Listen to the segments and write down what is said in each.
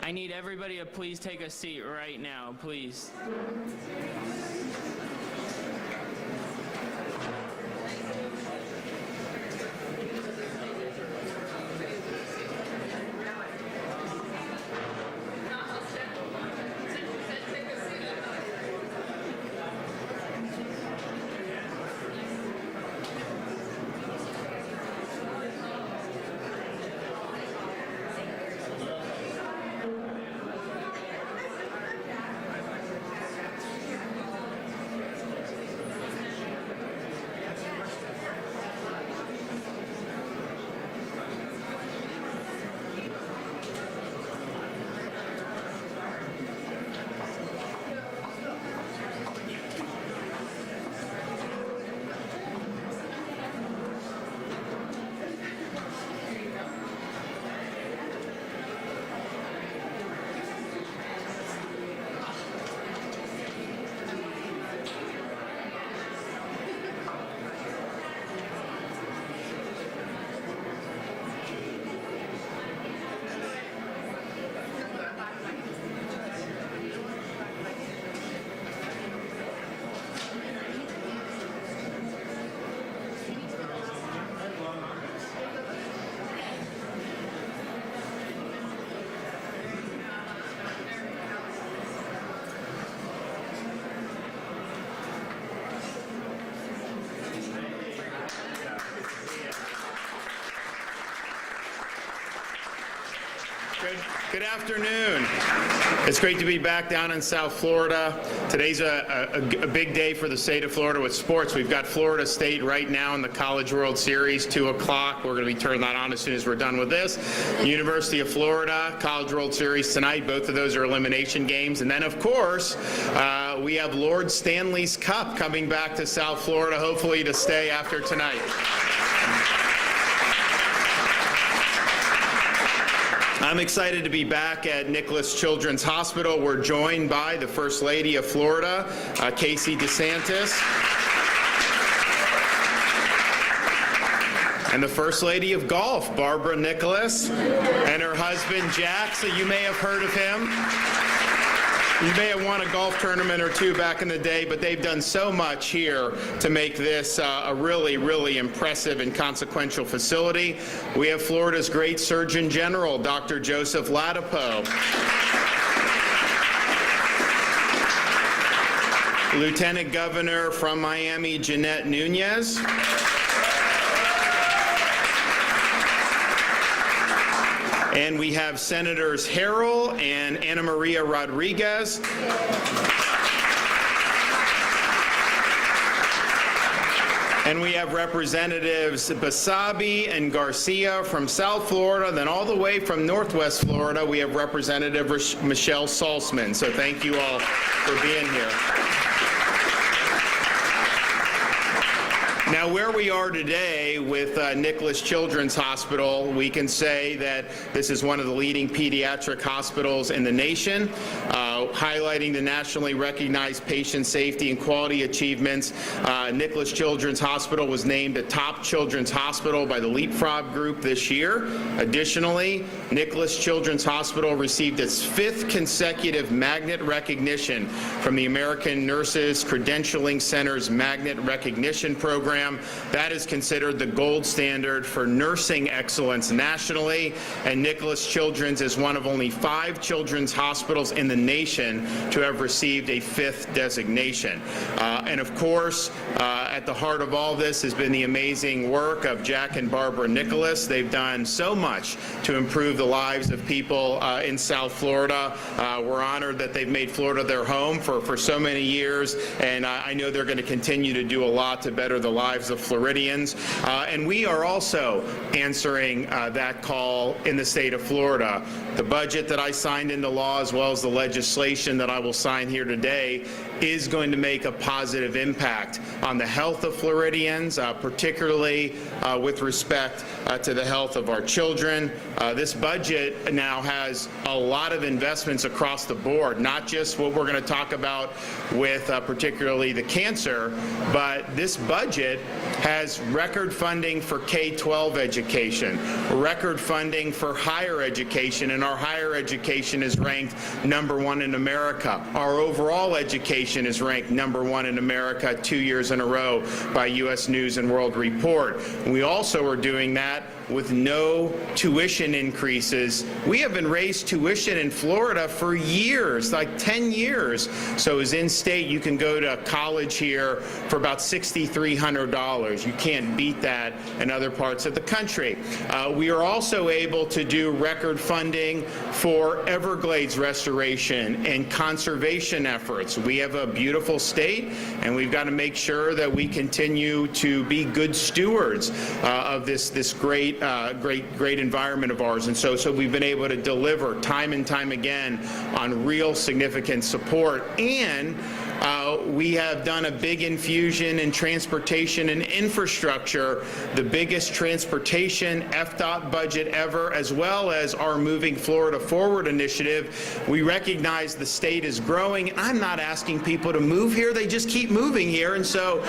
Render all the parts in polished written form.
I need everybody to please take a seat right now, please. Good afternoon. It's great to be back down in South Florida. Today's a big day for the state of Florida with sports. We've got Florida State right now in the College World Series, 2 o'clock. We're going to be turning that on as soon as we're done with this. University of Florida, College World Series tonight. Both of those are elimination games. And then, of course, we have Lord Stanley's Cup coming back to South Florida, hopefully to stay after tonight. I'm excited to be back at Nicklaus Children's Hospital. We're joined by the First Lady of Florida, Casey DeSantis, and the First Lady of Golf, Barbara Nicklaus, and her husband, Jack. So you may have heard of him. You may have won a golf tournament or two back in the day, but they've done so much here to make this a really, really impressive and consequential facility. We have Florida's great Surgeon General, Dr. Joseph Ladapo. Lieutenant Governor from Miami, Jeanette Nunez. And we have Senators Harrell and Ana Maria Rodriguez. And we have Representatives Basabi and Garcia from South Florida. Then all the way from Northwest Florida, we have Representative Michelle Salzman. So thank you all for being here. Now, where we are today with Nicklaus Children's Hospital, we can say that this is one of the leading pediatric hospitals in the nation, highlighting the nationally recognized patient safety and quality achievements. Nicklaus Children's Hospital was named a top children's hospital by the Leapfrog Group this year. Additionally, Nicklaus Children's Hospital received its 5th consecutive magnet recognition from the American Nurses Credentialing Center's Magnet Recognition Program. That is considered the gold standard for nursing excellence nationally, and Nicklaus Children's is one of only 5 children's hospitals in the nation to have received a 5th designation. And of course, at the heart of all this has been the amazing work of Jack and Barbara Nicklaus. They've done so much to improve the lives of people in South Florida. We're honored that they've made Florida their home for so many years, and I know they're going to continue to do a lot to better the lives of Floridians. And we are also answering that call in the state of Florida. The budget that I signed into law, as well as the legislation that I will sign here today, is going to make a positive impact on the health of Floridians, particularly with respect to the health of our children. This budget now has a lot of investments across the board, not just what we're going to talk about with particularly the cancer, but this budget has record funding for K-12 education, record funding for higher education, and our higher education is ranked #1 in America. Our overall education is ranked #1 in America 2 years in a row by U.S. News and World Report. We also are doing that with no tuition increases. We haven't raised tuition in Florida for years, like 10 years. So as in-state, you can go to college here for about $6,300. You can't beat that in other parts of the country. We are also able to do record funding for Everglades restoration and conservation efforts. We have a beautiful state, and we've got to make sure that we continue to be good stewards of this great environment of ours. And so we've been able to deliver time and time again on real significant support. And we have done a big infusion in transportation and infrastructure, the biggest transportation FDOT budget ever, as well as our Moving Florida Forward initiative. We recognize the state is growing. I'm not asking people to move here. They just keep moving here. And so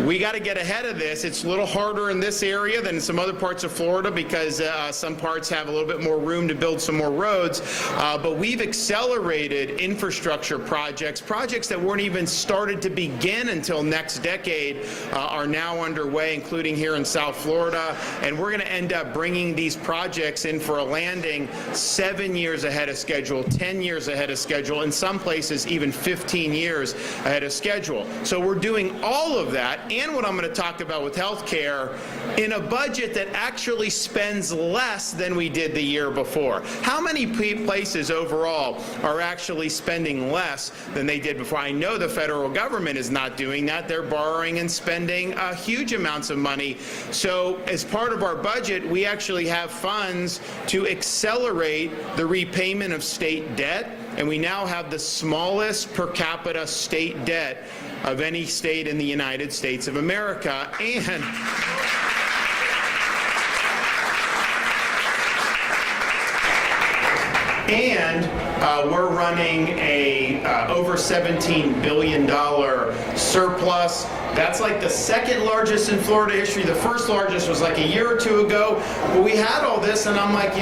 we got to get ahead of this. It's a little harder in this area than in some other parts of Florida because some parts have a little bit more room to build some more roads. But we've accelerated infrastructure projects that weren't even started to begin until next decade are now underway, including here in South Florida. And we're going to end up bringing these projects in for a landing 7 years ahead of schedule, 10 years ahead of schedule, in some places even 15 years ahead of schedule. So we're doing all of that, and what I'm going to talk about with health care, in a budget that actually spends less than we did the year before. How many places overall are actually spending less than they did before? I know the federal government is not doing that. They're borrowing and spending huge amounts of money. So as part of our budget, we actually have funds to accelerate the repayment of state debt, and we now have the smallest per capita state debt of any state in the United States of America. And we're running a over $17 billion surplus. That's like the second largest in Florida history. The first largest was like a year or two ago. But we had all this, and I'm like,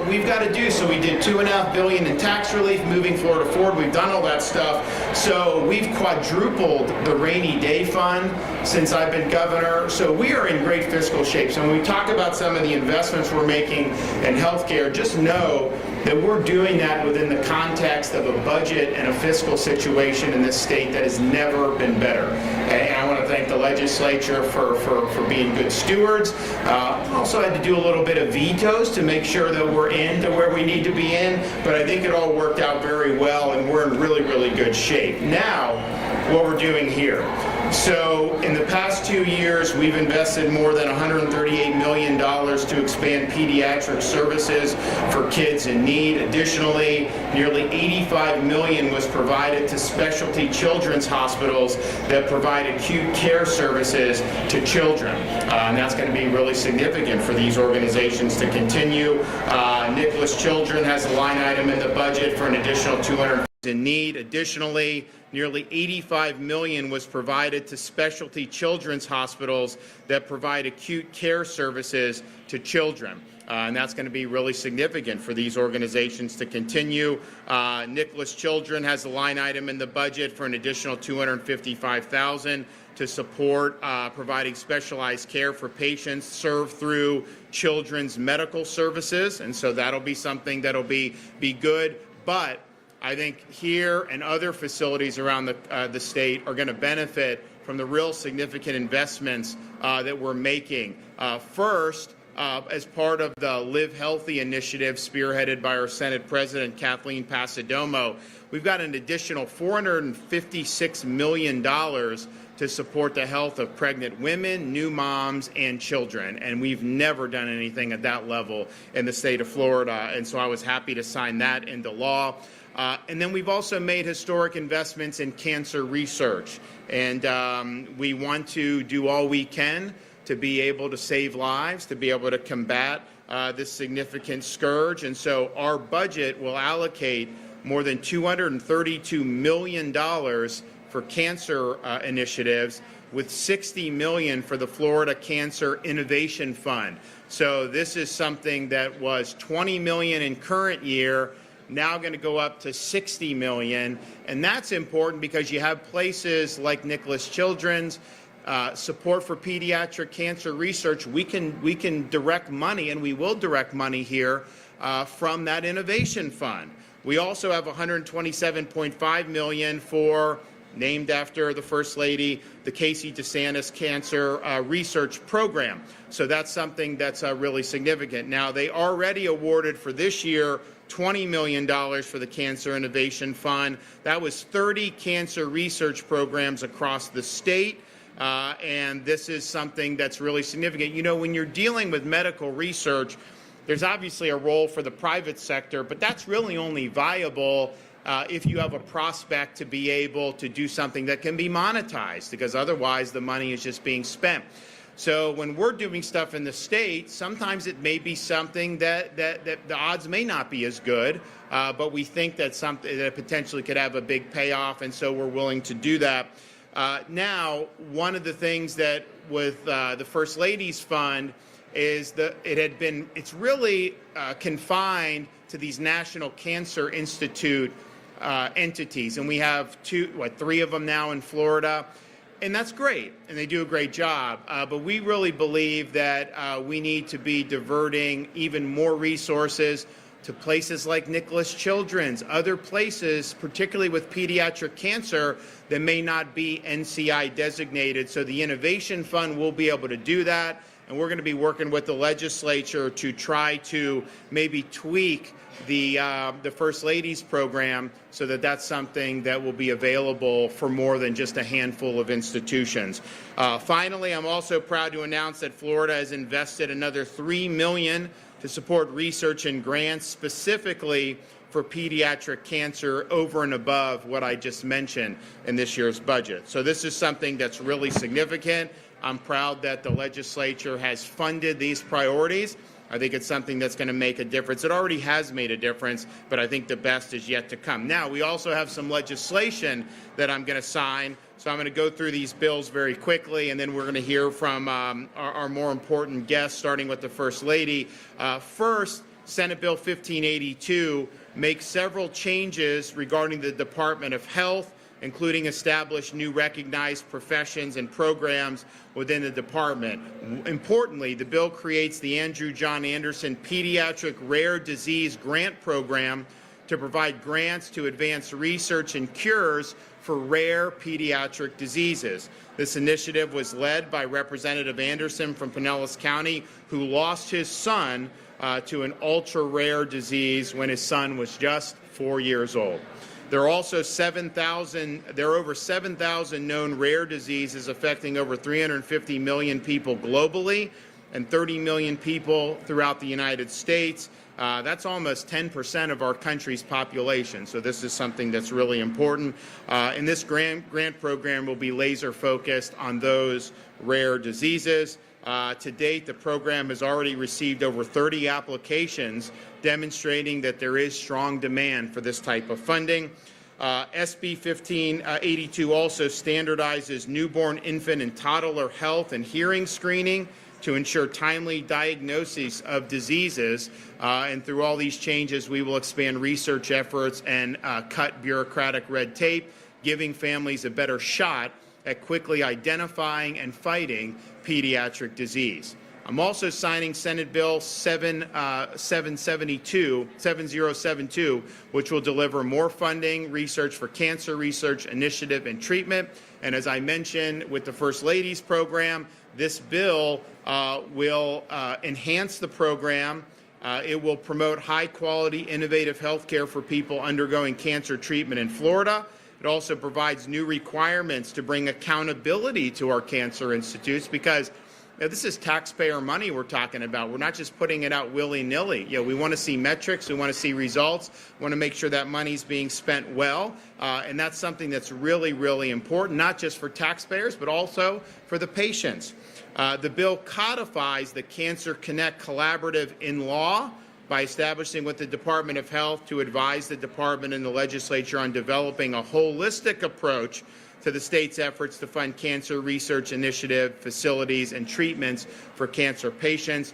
we've got to do. So we did $2.5 billion in tax relief, Moving Florida Forward. We've done all that stuff. So we've quadrupled the rainy day fund since I've been governor. So we are in great fiscal shape. So when we talk about some of the investments we're making in healthcare, just know that we're doing that within the context of a budget and a fiscal situation in this state that has never been better. And I want to thank the legislature for being good stewards. Also had to do a little bit of vetoes to make sure that we're into where we need to be in, but I think it all worked out very well, and we're in really, really good shape. Now, what we're doing here. So in the past 2 years, we've invested more than $138 million to expand pediatric services for kids in need. Additionally, nearly $85 million was provided to specialty children's hospitals that provide acute care services to children. And that's going to be really significant for these organizations to continue. Nicklaus Children has a line item in the budget for an additional $200 in need. Additionally, nearly $85 million was provided to specialty children's hospitals that provide acute care services to children. And that's going to be really significant for these organizations to continue. Nicklaus Children has a line item in the budget for an additional $255,000 to support providing specialized care for patients served through children's medical services. And so that'll be something that'll be good. But I think here and other facilities around the state are going to benefit from the real significant investments that we're making. First, as part of the Live Healthy initiative spearheaded by our Senate President Kathleen Passidomo, we've got an additional $456 million to support the health of pregnant women, new moms, and children. And we've never done anything at that level in the state of Florida. And so I was happy to sign that into law. And then we've also made historic investments in cancer research. And we want to do all we can to be able to save lives, to be able to combat this significant scourge. And so our budget will allocate more than $232 million for cancer initiatives with $60 million for the Florida Cancer Innovation Fund. So this is something that was $20 million in current year, now going to go up to $60 million. And that's important because you have places like Nicklaus Children's, support for pediatric cancer research. We can direct money, and we will direct money here from that innovation fund. We also have $127.5 million for, named after the First Lady, the DeSantis Cancer Research Program. So that's something that's really significant. Now, they already awarded for this year $20 million for the Cancer Innovation Fund. That was 30 cancer research programs across the state. And this is something that's really significant. You know, when you're dealing with medical research, there's obviously a role for the private sector, but that's really only viable if you have a prospect to be able to do something that can be monetized, because otherwise the money is just being spent. So when we're doing stuff in the state, sometimes it may be something that the odds may not be as good, but we think that something that potentially could have a big payoff, and so we're willing to do that. Now, one of the things that with the First Lady's Fund is that it's really confined to these National Cancer Institute entities, and we have three of them now in Florida, and that's great, and they do a great job. But we really believe that we need to be diverting even more resources to places like Nicklaus Children's, other places, particularly with pediatric cancer, that may not be NCI designated. So the Innovation Fund will be able to do that, and we're going to be working with the legislature to try to maybe tweak the First Lady's program so that that's something that will be available for more than just a handful of institutions. Finally, I'm also proud to announce that Florida has invested another $3 million to support research and grants specifically for pediatric cancer over and above what I just mentioned in this year's budget. So this is something that's really significant. I'm proud that the legislature has funded these priorities. I think it's something that's going to make a difference. It already has made a difference, but I think the best is yet to come. Now, we also have some legislation that I'm going to sign. So I'm going to go through these bills very quickly, and then we're going to hear from our more important guests, starting with the First Lady. First, Senate Bill 1582 makes several changes regarding the Department of Health, including establish new recognized professions and programs within the department. Importantly, the bill creates the Andrew John Anderson Pediatric Rare Disease Grant Program to provide grants to advance research and cures for rare pediatric diseases. This initiative was led by Representative Anderson from Pinellas County, who lost his son to an ultra-rare disease when his son was just 4 years old. There are also over 7,000 known rare diseases affecting over 350 million people globally and 30 million people throughout the United States. That's almost 10% of our country's population. So this is something that's really important. And this grant program will be laser focused on those rare diseases. To date, the program has already received over 30 applications demonstrating that there is strong demand for this type of funding. SB 1582 also standardizes newborn, infant, and toddler health and hearing screening to ensure timely diagnosis of diseases. And through all these changes, we will expand research efforts and cut bureaucratic red tape, giving families a better shot at quickly identifying and fighting pediatric disease. I'm also signing Senate Bill 7072, which will deliver more funding, research for cancer research, initiative, and treatment. And as I mentioned with the First Lady's program, this bill will enhance the program. It will promote high-quality, innovative health care for people undergoing cancer treatment in Florida. It also provides new requirements to bring accountability to our cancer institutes, because this is taxpayer money we're talking about. We're not just putting it out willy-nilly. We want to see metrics. We want to see results. We want to make sure that money's being spent well. And that's something that's really, really important, not just for taxpayers, but also for the patients. The bill codifies the Cancer Connect Collaborative in law by establishing with the Department of Health to advise the department and the legislature on developing a holistic approach to the state's efforts to fund cancer research initiative, facilities, and treatments for cancer patients.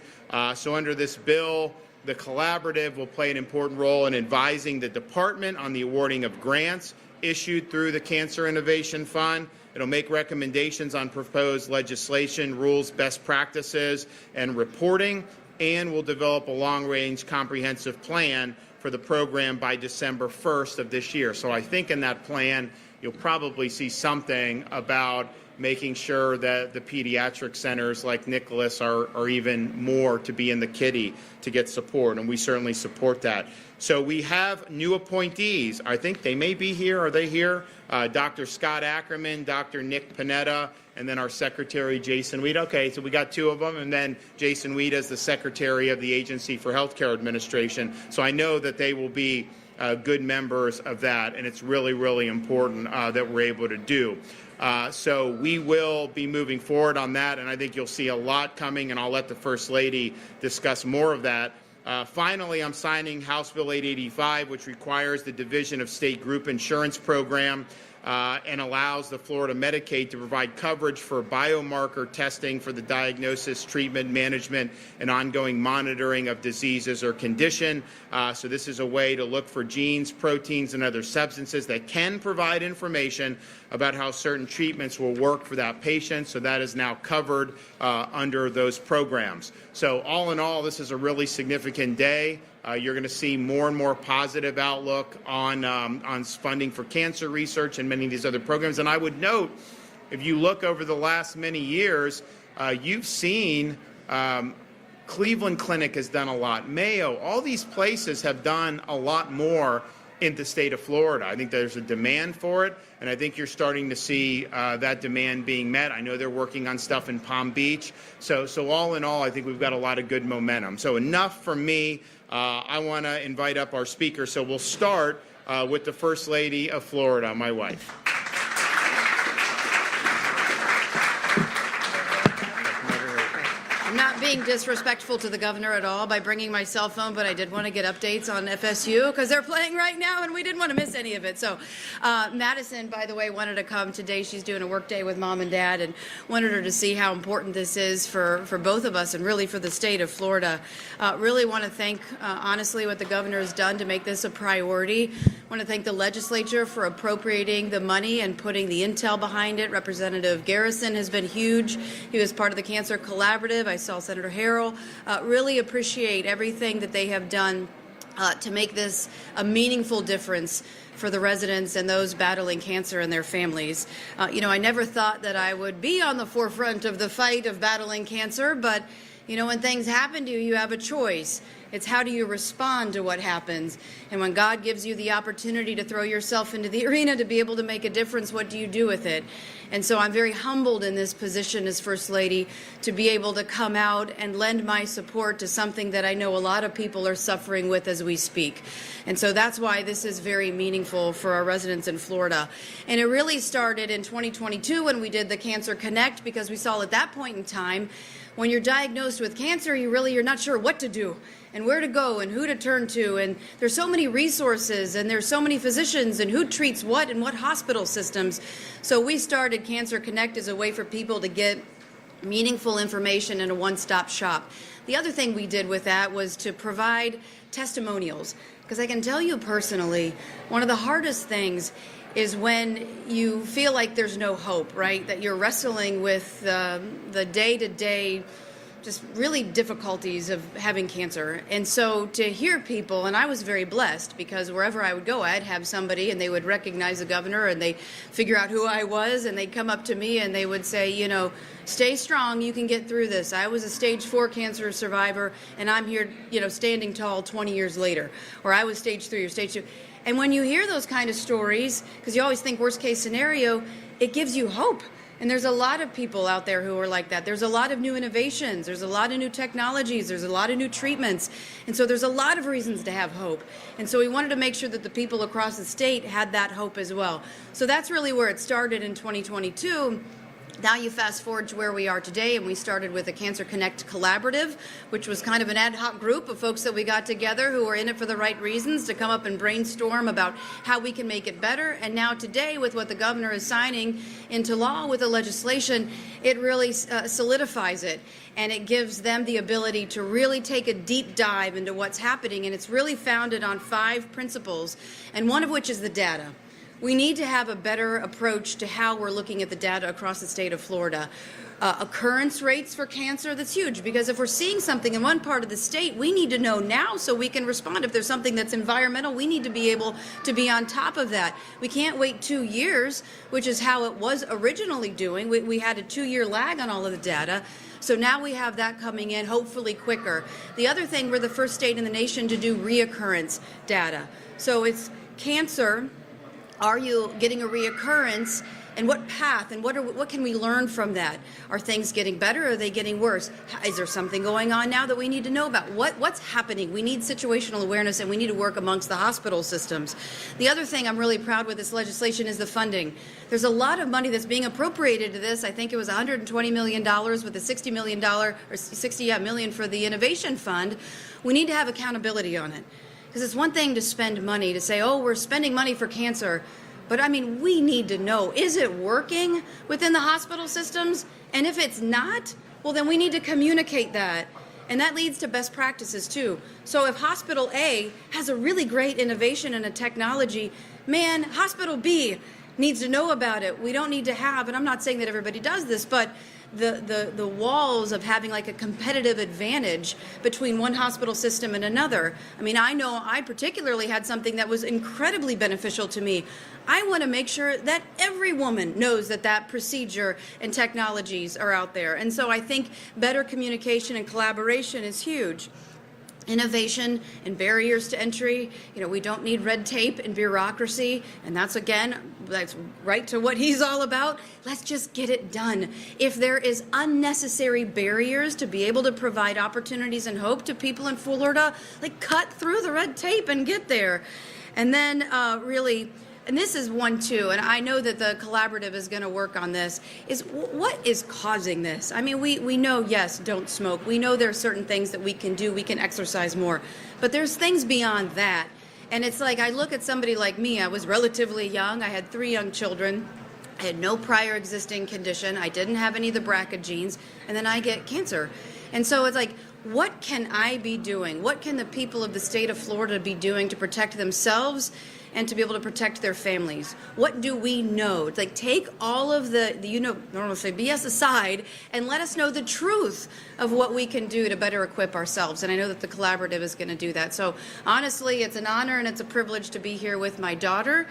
So under this bill, the collaborative will play an important role in advising the department on the awarding of grants issued through the Cancer Innovation Fund. It'll make recommendations on proposed legislation, rules, best practices, and reporting, and will develop a long-range comprehensive plan for the program by December 1st of this year. So I think in that plan, you'll probably see something about making sure that the pediatric centers like Nicklaus are even more to be in the kitty to get support, and we certainly support that. So we have new appointees. I think they may be here. Are they here? Dr. Scott Ackerman, Dr. Nick Panetta, and then our Secretary, Jason Weed. Okay, so we got two of them, and then Jason Weed as the Secretary of the Agency for Healthcare Administration. So I know that they will be good members of that, and it's really, really important that we're able to do. So we will be moving forward on that, and I think you'll see a lot coming, and I'll let the First Lady discuss more of that. Finally, I'm signing House Bill 885, which requires the Division of State Group Insurance Program and allows the Florida Medicaid to provide coverage for biomarker testing for the diagnosis, treatment, management, and ongoing monitoring of diseases or condition. So this is a way to look for genes, proteins, and other substances that can provide information about how certain treatments will work for that patient. So that is now covered under those programs. So all in all, this is a really significant day. You're going to see more and more positive outlook on funding for cancer research and many of these other programs. And I would note, if you look over the last many years, you've seen Cleveland Clinic has done a lot. Mayo, all these places have done a lot more in the state of Florida. I think there's a demand for it, and I think you're starting to see that demand being met. I know they're working on stuff in Palm Beach. So all in all, I think we've got a lot of good momentum. So enough from me. I want to invite up our speaker. So we'll start with the First Lady of Florida, my wife. I'm not being disrespectful to the governor at all by bringing my cell phone, but I did want to get updates on FSU because they're playing right now, and we didn't want to miss any of it. So Madison, by the way, wanted to come today. She's doing a work day with Mom and Dad and wanted her to see how important this is for both of us and really for the state of Florida. Really want to thank, honestly, what the governor has done to make this a priority. Want to thank the legislature for appropriating the money and putting the intel behind it. Representative Garrison has been huge. He was part of the Cancer Collaborative. I saw Senator Harrell. Really appreciate everything that they have done to make this a meaningful difference for the residents and those battling cancer and their families. I never thought that I would be on the forefront of the fight of battling cancer, but when things happen to you, you have a choice. It's how do you respond to what happens? And when God gives you the opportunity to throw yourself into the arena to be able to make a difference, what do you do with it? And so I'm very humbled in this position as First Lady to be able to come out and lend my support to something that I know a lot of people are suffering with as we speak. And so that's why this is very meaningful for our residents in Florida. And it really started in 2022 when we did the Cancer Connect, because we saw at that point in time, when you're diagnosed with cancer, you're not sure what to do and where to go and who to turn to. And there's so many resources and there's so many physicians and who treats what and what hospital systems. So we started Cancer Connect as a way for people to get meaningful information in a one-stop shop. The other thing we did with that was to provide testimonials, because I can tell you personally, one of the hardest things is when you feel like there's no hope, right? That you're wrestling with the day-to-day just really difficulties of having cancer. And so to hear people, and I was very blessed because wherever I would go, I'd have somebody and they would recognize the governor and they'd figure out who I was and they'd come up to me and they would say, stay strong, you can get through this. I was a stage 4 cancer survivor and I'm here, standing tall 20 years later. Or I was stage 3 or stage 2. And when you hear those kind of stories, because you always think worst case scenario, it gives you hope. And there's a lot of people out there who are like that. There's a lot of new innovations. There's a lot of new technologies. There's a lot of new treatments. And so there's a lot of reasons to have hope. And so we wanted to make sure that the people across the state had that hope as well. So that's really where it started in 2022. Now you fast forward to where we are today, and we started with a Cancer Connect Collaborative, which was kind of an ad hoc group of folks that we got together who were in it for the right reasons to come up and brainstorm about how we can make it better. And now today, with what the governor is signing into law with the legislation, it really solidifies it, and it gives them the ability to really take a deep dive into what's happening. And it's really founded on 5 principles, and one of which is the data. We need to have a better approach to how we're looking at the data across the state of Florida. Occurrence rates for cancer, that's huge, because if we're seeing something in one part of the state, we need to know now so we can respond. If there's something that's environmental, we need to be able to be on top of that. We can't wait 2 years, which is how it was originally doing. We had a 2-year lag on all of the data. So now we have that coming in, hopefully quicker. The other thing, we're the first state in the nation to do reoccurrence data. So it's cancer. Are you getting a reoccurrence, and what path, and what can we learn from that? Are things getting better, or are they getting worse? Is there something going on now that we need to know about? What's happening? We need situational awareness, and we need to work amongst the hospital systems. The other thing I'm really proud with this legislation is the funding. There's a lot of money that's being appropriated to this. I think it was $120 million with a $60 million, or $60 million for the Innovation Fund. We need to have accountability on it. Because it's one thing to spend money, to say, oh, we're spending money for cancer. But, I mean, we need to know, is it working within the hospital systems? And if it's not, well, then we need to communicate that. And that leads to best practices, too. So if Hospital A has a really great innovation and a technology, man, Hospital B needs to know about it. We don't need to have, and I'm not saying that everybody does this, but the walls of having like a competitive advantage between one hospital system and another. I mean, I know I particularly had something that was incredibly beneficial to me. I want to make sure that every woman knows that that procedure and technologies are out there. And so I think better communication and collaboration is huge. Innovation and barriers to entry. You know, we don't need red tape and bureaucracy, and that's right to what he's all about. Let's just get it done. If there is unnecessary barriers to be able to provide opportunities and hope to people in Florida, like cut through the red tape and get there. And then really, and this is one too, and I know that the collaborative is going to work on this, is what is causing this? I mean, we know, yes, don't smoke. We know there are certain things that we can do. We can exercise more. But there's things beyond that. And it's like, I look at somebody like me. I was relatively young. I had 3 young children. I had no prior existing condition. I didn't have any of the BRCA genes. And then I get cancer. And so it's like, what can I be doing? What can the people of the state of Florida be doing to protect themselves and to be able to protect their families? What do we know? It's like, take all of the normally say BS aside, and let us know the truth of what we can do to better equip ourselves. And I know that the collaborative is going to do that. So honestly, it's an honor and it's a privilege to be here with my daughter,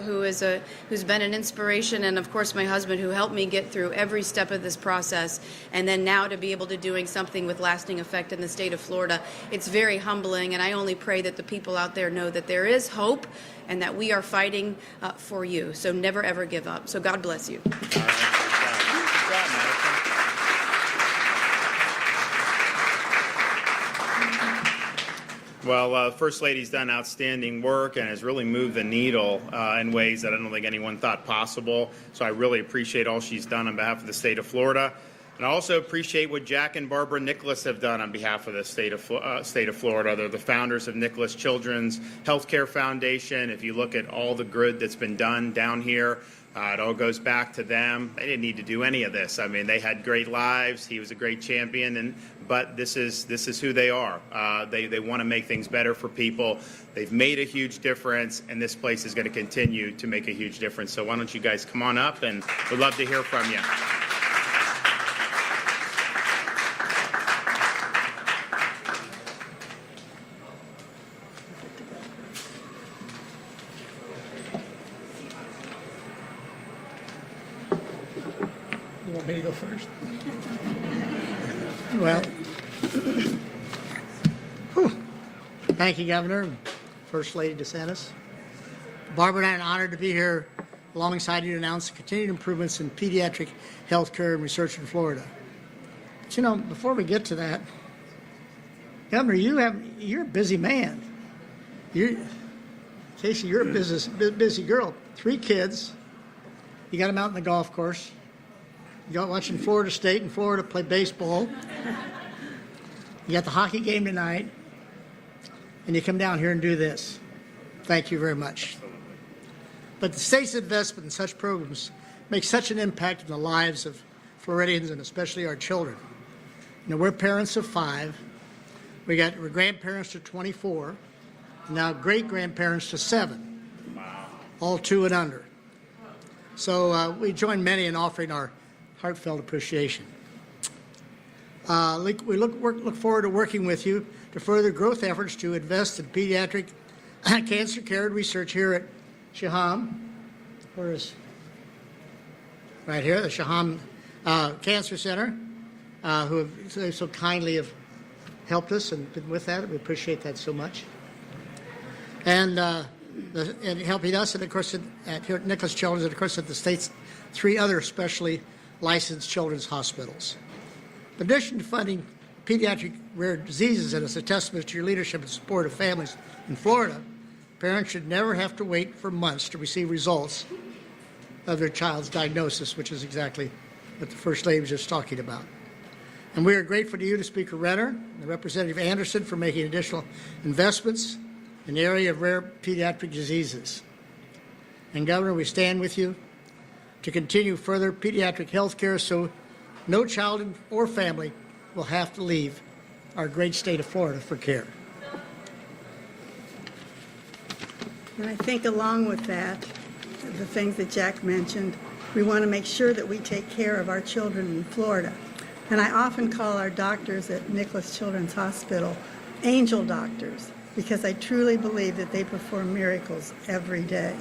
who's been an inspiration, and of course my husband, who helped me get through every step of this process. And then now to be able to doing something with lasting effect in the state of Florida, it's very humbling. And I only pray that the people out there know that there is hope, and that we are fighting for you. So never, ever give up. So God bless you. All right, good job, Madison. Well, First Lady's done outstanding work and has really moved the needle in ways that I don't think anyone thought possible. So I really appreciate all she's done on behalf of the state of Florida. And I also appreciate what Jack and Barbara Nicklaus have done on behalf of the state of Florida. They're the founders of Nicklaus Children's Healthcare Foundation. If you look at all the good that's been done down here, it all goes back to them. They didn't need to do any of this. I mean, they had great lives. He was a great champion, but this is who they are. They want to make things better for people. They've made a huge difference, and this place is going to continue to make a huge difference. So why don't you guys come on up, and we'd love to hear from you. You want me to go first? Well, thank you, Governor, First Lady DeSantis. Barbara and I are honored to be here alongside you to announce the continued improvements in pediatric health care and research in Florida. But you know, before we get to that, Governor, you're a busy man. Casey, you're a busy girl. 3 kids. You got them out in the golf course. You got watching Florida State and Florida play baseball. You got the hockey game tonight. And you come down here and do this. Thank you very much. But the state's investment in such programs makes such an impact in the lives of Floridians and especially our children. You know, we're parents of 5. We're grandparents to 24. And now great-grandparents to 7. Wow. All 2 and under. So we join many in offering our heartfelt appreciation. We look forward to working with you to further growth efforts to invest in pediatric cancer care and research here at Shaham. Where is right here, the Shaham Cancer Center, who have so kindly have helped us and been with that. We appreciate that so much. And helping us, and of course here at Nicklaus Children's, and of course at the state's 3 other specially licensed children's hospitals. In addition to funding pediatric rare diseases, and it's a testament to your leadership and support of families in Florida, parents should never have to wait for months to receive results of their child's diagnosis, which is exactly what the First Lady was just talking about. And we are grateful to you, to Speaker Renner and Representative Anderson, for making additional investments in the area of rare pediatric diseases. And Governor, we stand with you to continue further pediatric health care so no child or family will have to leave our great state of Florida for care. And I think along with that, the things that Jack mentioned, we want to make sure that we take care of our children in Florida. And I often call our doctors at Nicklaus Children's Hospital angel doctors, because I truly believe that they perform miracles every day.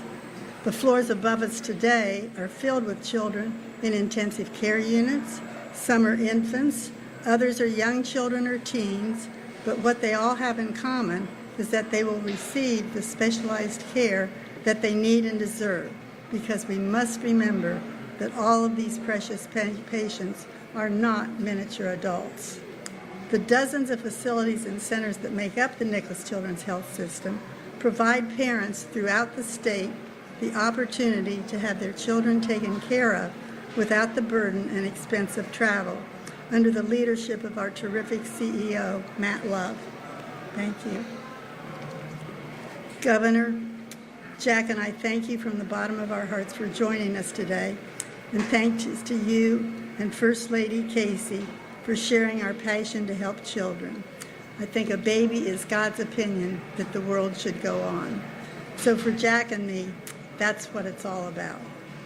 The floors above us today are filled with children in intensive care units. Some are infants, others are young children or teens, but what they all have in common is that they will receive the specialized care that they need and deserve, because we must remember that all of these precious patients are not miniature adults. The dozens of facilities and centers that make up the Nicklaus Children's Health System provide parents throughout the state the opportunity to have their children taken care of without the burden and expense of travel, under the leadership of our terrific CEO, Matt Love. Thank you. Governor, Jack and I thank you from the bottom of our hearts for joining us today, and thanks to you and First Lady Casey for sharing our passion to help children. I think a baby is God's opinion that the world should go on. So for Jack and me, that's what it's all about.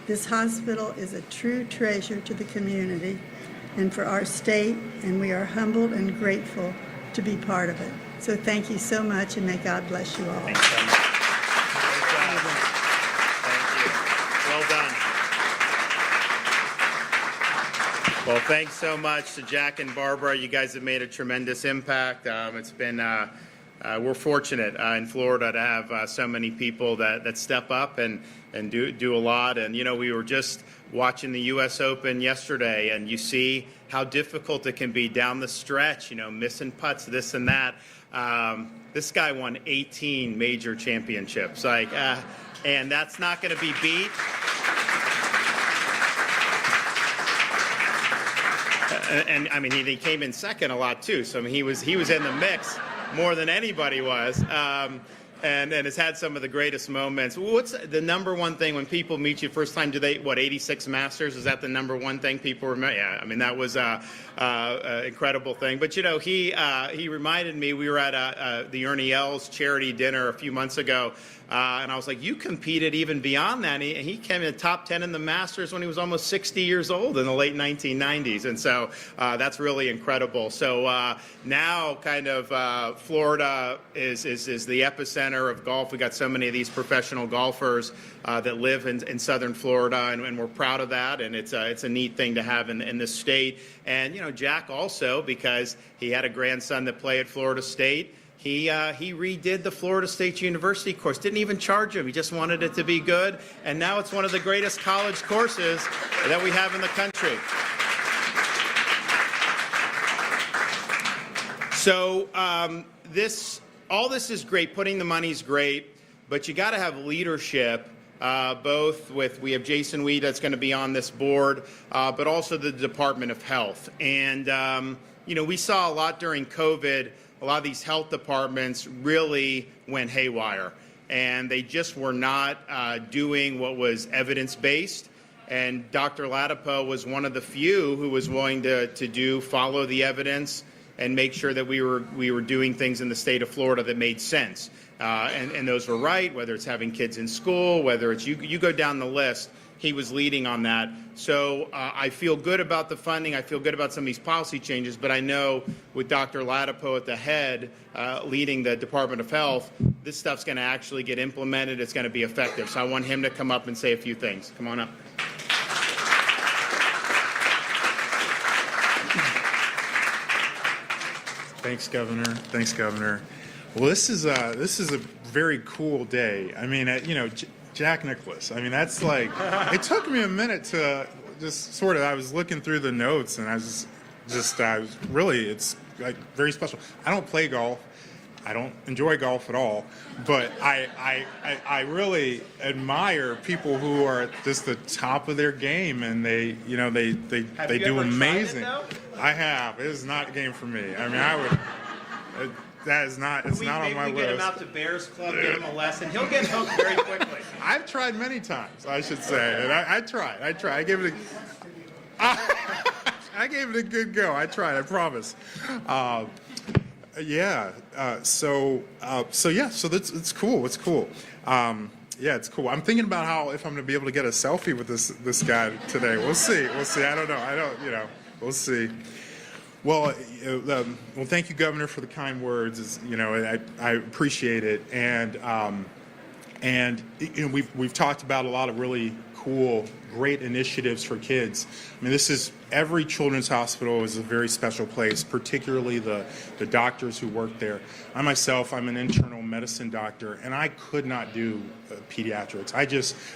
This hospital is a true treasure to the community and for our state, and we are humbled and grateful to be part of it. So thank you so much, and may God bless you all. Thanks so much. Great job. Thank you. Well done. Well, thanks so much to Jack and Barbara. You guys have made a tremendous impact. It's been, we're fortunate in Florida to have so many people that step up and do a lot. And, you know, we were just watching the U.S. Open yesterday, and you see how difficult it can be down the stretch, you know, missing putts, this and that. This guy won 18 major championships, and that's not going to be beat. And I mean, he came in second a lot too. So I mean, he was in the mix more than anybody was. And has had some of the greatest moments. What's the number one thing when people meet you first time? Do they, 86 Masters? Is that the number one thing people remember? Yeah, I mean, that was an incredible thing. But, you know, he reminded me, we were at the Ernie Els charity dinner a few months ago, and I was like, you competed even beyond that. And he came in the top 10 in the Masters when he was almost 60 years old in the late 1990s. And so that's really incredible. So now kind of Florida is the epicenter of golf. We got so many of these professional golfers that live in southern Florida, and we're proud of that. And it's a neat thing to have in this state. And, you know, Jack also, because he had a grandson that played at Florida State, he redid the Florida State University course. Didn't even charge him. He just wanted it to be good. And now it's one of the greatest college courses that we have in the country. So all this is great. Putting the money is great, but you got to have leadership both we have Jason Weed that's going to be on this board, but also the Department of Health. And, we saw a lot during COVID. A lot of these health departments really went haywire, and they just were not doing what was evidence-based. And Dr. Ladapo was one of the few who was willing to follow the evidence and make sure that we were doing things in the state of Florida that made sense. And those were right, whether it's having kids in school, whether it's you go down the list, he was leading on that. So I feel good about the funding. I feel good about some of these policy changes, but I know with Dr. Ladapo at the head leading the Department of Health, this stuff's going to actually get implemented. It's going to be effective. So I want him to come up and say a few things. Come on up. Thanks, Governor. Thanks, Governor. Well, this is a very cool day. I mean, Jack Nicklaus. I mean, that's like, it took me a minute to just I was looking through the notes, and I was really, it's like very special. I don't play golf. I don't enjoy golf at all, but I really admire people who are at just the top of their game, and they do amazing. I have. It is not a game for me. I mean, I would. That is not. It's not on my list. Maybe we get him out to Bears Club, get him a lesson. He'll get hooked very quickly. I've tried many times, I should say, and I tried. I gave it I gave it a good go. I tried. I promise. So it's cool. It's cool. It's cool. I'm thinking about how if I'm going to be able to get a selfie with this guy today. We'll see. I don't know. We'll see. Well, thank you, Governor, for the kind words. I appreciate it, and we've talked about a lot of really cool, great initiatives for kids. I mean, every children's hospital is a very special place, particularly the doctors who work there. I'm an internal medicine doctor, and I could not do pediatrics.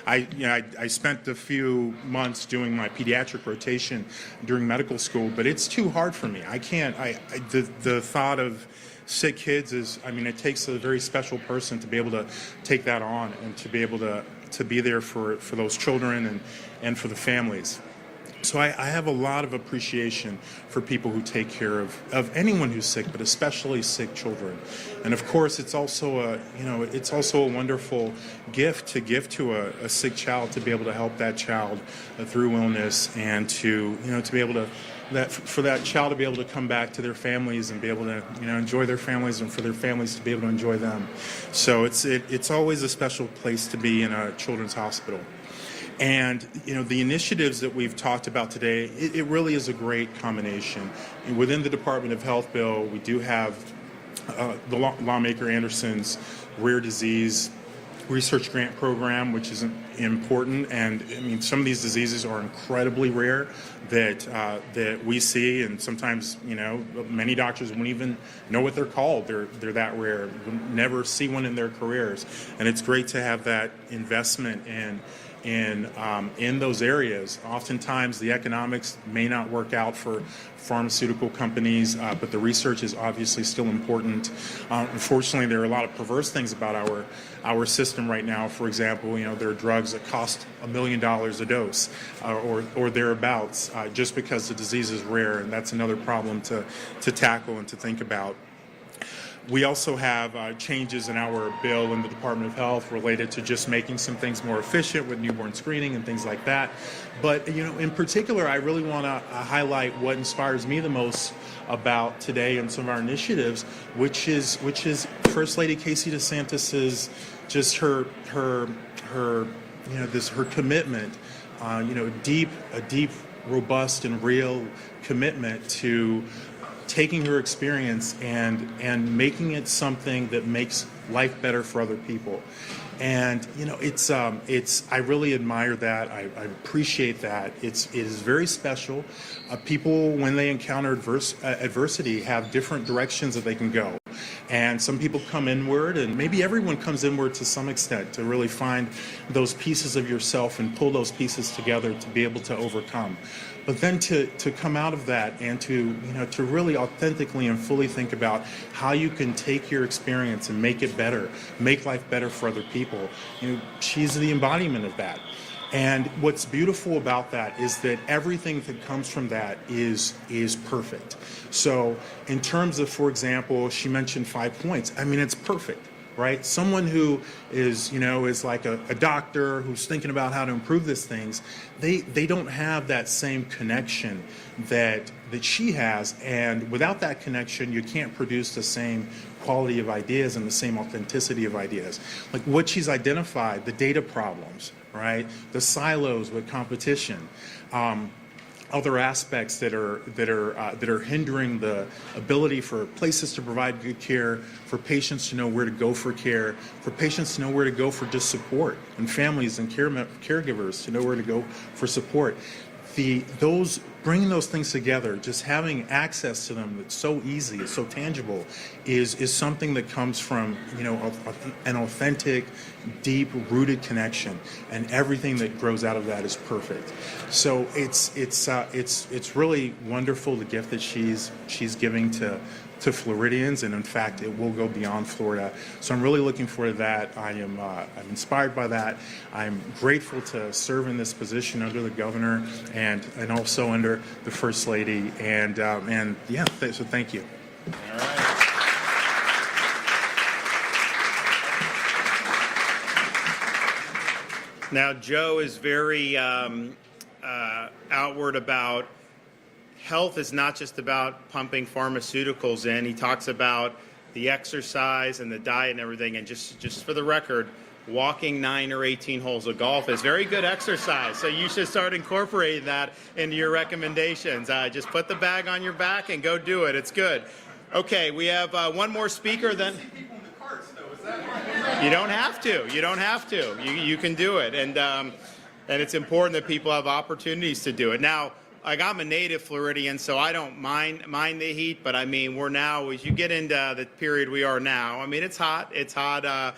I spent a few months doing my pediatric rotation during medical school, but it's too hard for me. I can't. The thought of sick kids it takes a very special person to be able to take that on and to be able to be there for those children and for the families. So I have a lot of appreciation for people who take care of anyone who's sick, but especially sick children. And of course, it's also a wonderful gift to give to a sick child, to be able to help that child through illness, and to be able to for that child to be able to come back to their families and be able to enjoy their families, and for their families to be able to enjoy them. So it's always a special place to be in a children's hospital. And the initiatives that we've talked about today, it really is a great combination. And within the Department of Health bill, we do have the lawmaker Anderson's rare disease research grant program, which is important. And I mean, some of these diseases are incredibly rare that we see, and sometimes many doctors won't even know what they're called. They're that rare. You'll never see one in their careers, and it's great to have that investment in those areas. Oftentimes the economics may not work out for pharmaceutical companies, but the research is obviously still important. Unfortunately, there are a lot of perverse things about our system right now. For example, there are drugs that cost $1 million a dose or thereabouts, just because the disease is rare, and that's another problem to tackle and to think about. We also have changes in our bill in the Department of Health related to just making some things more efficient with newborn screening and things like that. But in particular, I really want to highlight what inspires me the most about today and some of our initiatives, which is First Lady Casey DeSantis's just her commitment, a deep, robust, and real commitment to taking her experience and making it something that makes life better for other people. And I really admire that. I appreciate that. It is very special. People, when they encounter adversity, have different directions that they can go. And some people come inward, and maybe everyone comes inward to some extent to really find those pieces of yourself and pull those pieces together to be able to overcome. But then to come out of that and to really authentically and fully think about how you can take your experience and make it better, make life better for other people. She's the embodiment of that. And what's beautiful about that is that everything that comes from that is perfect. So in terms of, for example, she mentioned 5 points. I mean, it's perfect, right? Someone who is like a doctor who's thinking about how to improve these things, they don't have that same connection that she has. And without that connection, you can't produce the same quality of ideas and the same authenticity of ideas. Like what she's identified, the data problems, right? The silos with competition, other aspects that are hindering the ability for places to provide good care, for patients to know where to go for care, for patients to know where to go for just support, and families and caregivers to know where to go for support. Bringing those things together, just having access to them that's so easy, it's so tangible, is something that comes from an authentic, deep-rooted connection, and everything that grows out of that is perfect. So it's really wonderful, the gift that she's giving to Floridians, and in fact it will go beyond Florida. So I'm really looking forward to that. I'm inspired by that. I'm grateful to serve in this position under the governor and also under the First Lady, and yeah, so thank you. All right. Now, Joe is very outward about health is not just about pumping pharmaceuticals in. He talks about the exercise and the diet and everything. And just for the record, walking 9 or 18 holes of golf is very good exercise. So you should start incorporating that into your recommendations. Just put the bag on your back and go do it. It's good. Okay, we have one more speaker. Then you don't have to. You don't have to. You can do it. And it's important that people have opportunities to do it. Now, like, I'm a native Floridian, so I don't mind the heat, but I mean, we're now, as you get into the period we are now, I mean, it's hot. It's hot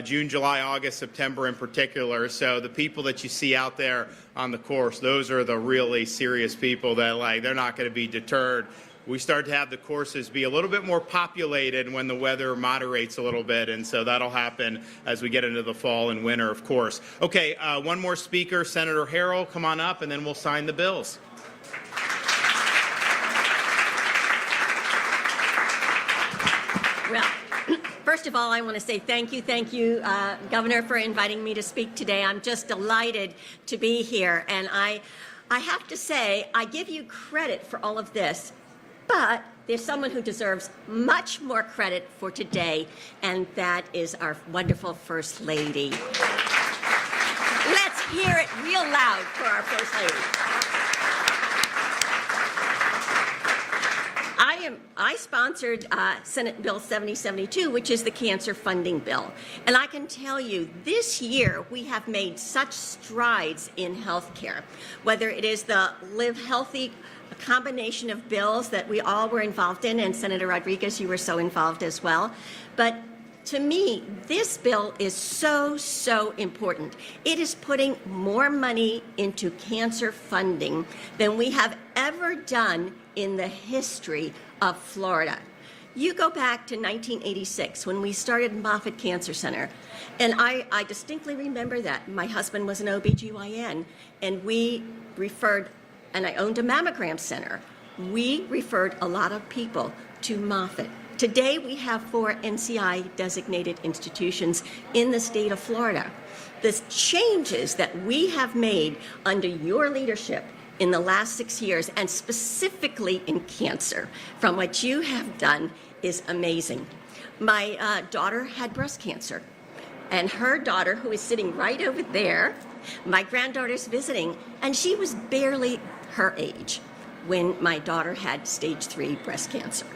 June, July, August, September in particular. So the people that you see out there on the course, those are the really serious people that, they're not going to be deterred. We start to have the courses be a little bit more populated when the weather moderates a little bit, and so that'll happen as we get into the fall and winter, of course. Okay, one more speaker, Senator Harrell, come on up, and then we'll sign the bills. Well, first of all, I want to say thank you, Governor, for inviting me to speak today. I'm just delighted to be here, and I have to say, I give you credit for all of this, but there's someone who deserves much more credit for today, and that is our wonderful First Lady. Let's hear it real loud for our First Lady. I sponsored Senate Bill 7072, which is the cancer funding bill. And I can tell you, this year we have made such strides in health care, whether it is the Live Healthy, a combination of bills that we all were involved in, and Senator Rodriguez, you were so involved as well. But to me, this bill is so important. It is putting more money into cancer funding than we have ever done in the history of Florida. You go back to 1986 when we started Moffitt Cancer Center, and I distinctly remember that. My husband was an OBGYN, and we referred, and I owned a mammogram center. We referred a lot of people to Moffitt. Today we have 4 NCI designated institutions in the state of Florida. The changes that we have made under your leadership in the last 6 years, and specifically in cancer, from what you have done is amazing. My daughter had breast cancer, and her daughter, who is sitting right over there, my granddaughter's visiting, and she was barely her age when my daughter had stage 3 breast cancer.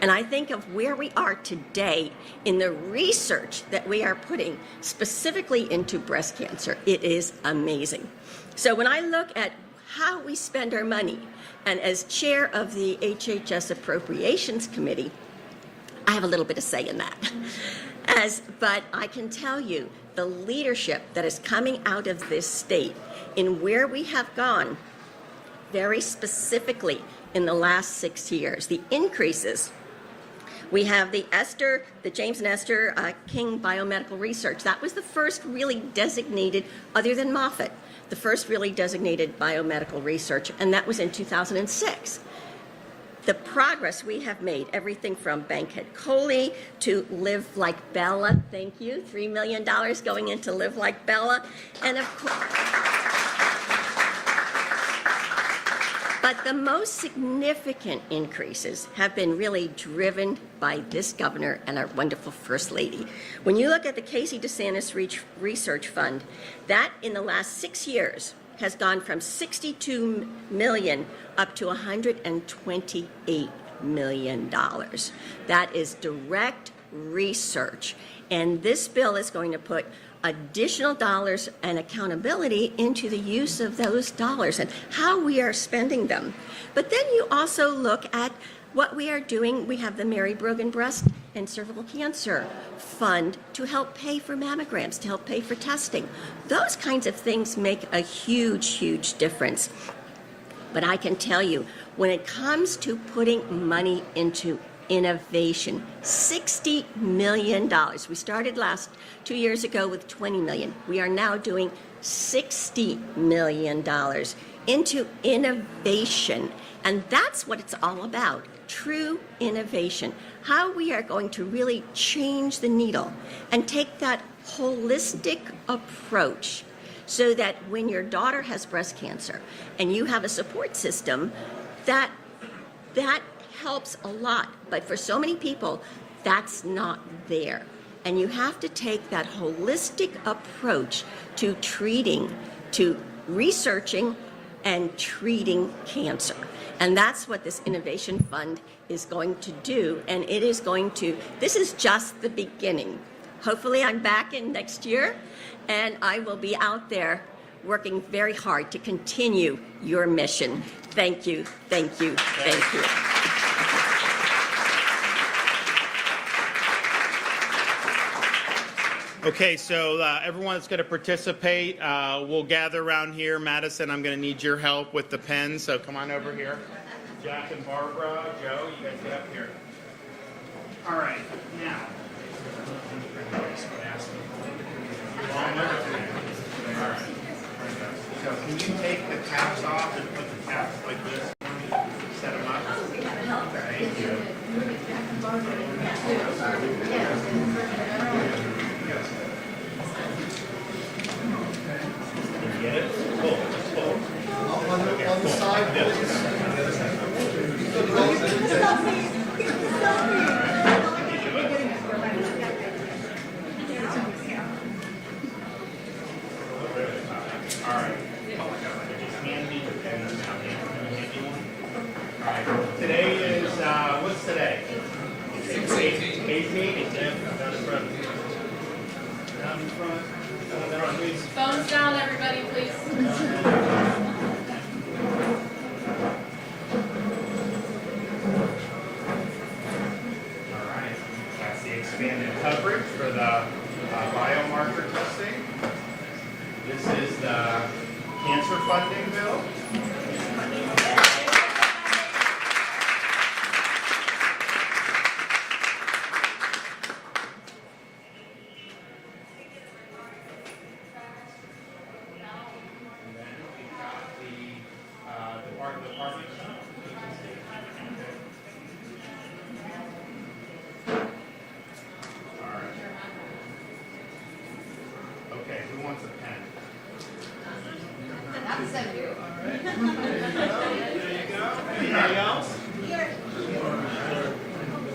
And I think of where we are today in the research that we are putting specifically into breast cancer. It is amazing. So when I look at how we spend our money, and as chair of the HHS Appropriations Committee, I have a little bit of say in that. But I can tell you the leadership that is coming out of this state in where we have gone very specifically in the last 6 years, the increases. We have the James and Esther King Biomedical Research. That was the first really designated, other than Moffitt, the first really designated biomedical research, and that was in 2006. The progress we have made, everything from Bankhead Coley to Live Like Bella, thank you, $3 million going into Live Like Bella, and of course, but the most significant increases have been really driven by this governor and our wonderful First Lady. When you look at the Casey DeSantis Research Fund, that in the last 6 years has gone from $62 million up to $128 million. That is direct research. And this bill is going to put additional dollars and accountability into the use of those dollars and how we are spending them. But then you also look at what we are doing. We have the Mary Brogan Breast and Cervical Cancer Fund to help pay for mammograms, to help pay for testing. Those kinds of things make a huge, huge difference. But I can tell you, when it comes to putting money into innovation, $60 million. We started 2 years ago with $20 million. We are now doing $60 million into innovation. And that's what it's all about, true innovation. How we are going to really change the needle and take that holistic approach so that when your daughter has breast cancer and you have a support system, that helps a lot. But for so many people, that's not there. And you have to take that holistic approach to treating, to researching and treating cancer. And that's what this Innovation Fund is going to do. And it is going to, this is just the beginning. Hopefully I'm back in next year and I will be out there working very hard to continue your mission. Thank you, thank you, thank you. Okay, so everyone that's going to participate, we'll gather around here. Madison, I'm going to need your help with the pens, so come on over here. Jack and Barbara, Joe, you guys get up here. All right, now. All right. So can you take the caps off and put the caps like this? Set them up. Thank you. Get it? Pull. On the side, All right. Just hand me the pens now. Hand me one. All right. Today is, what's today? 18. 18? Down in front. Down in front. Please. Phones down, everybody, please. All right. That's the expanded coverage for the biomarker testing. This is the cancer funding bill. Okay, who wants a pen? That's so you. There you go. Anybody else?